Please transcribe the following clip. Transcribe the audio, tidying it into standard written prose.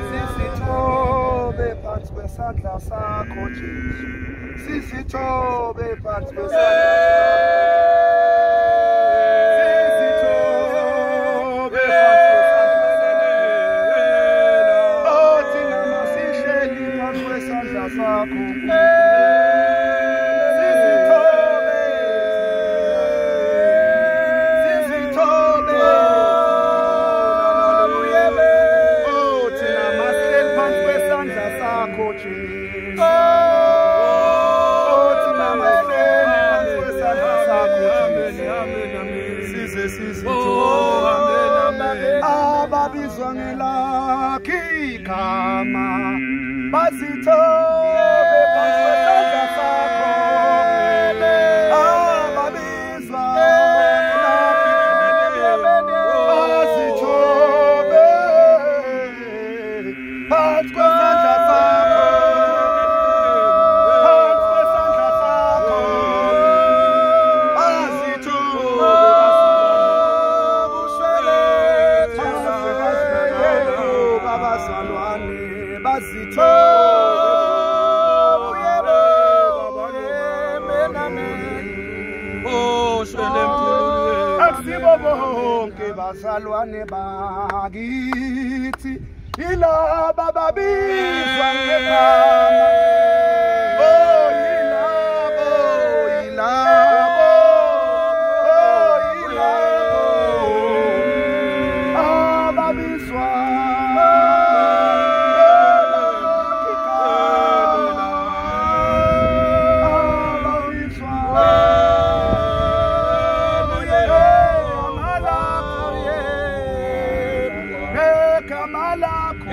Sisithobe phansi kwesandla sakho Jesu. Sisithobe phansi kwesandla sakho. Ababizwa ngelakho igama bazithobe phansi kwesandla sakho. Ababizwa bazithobe phansi kwesandla sakho. Akusibo bonke bazalwane bakithi yilabo ababizwa ngegama. Ababizwa Kamalako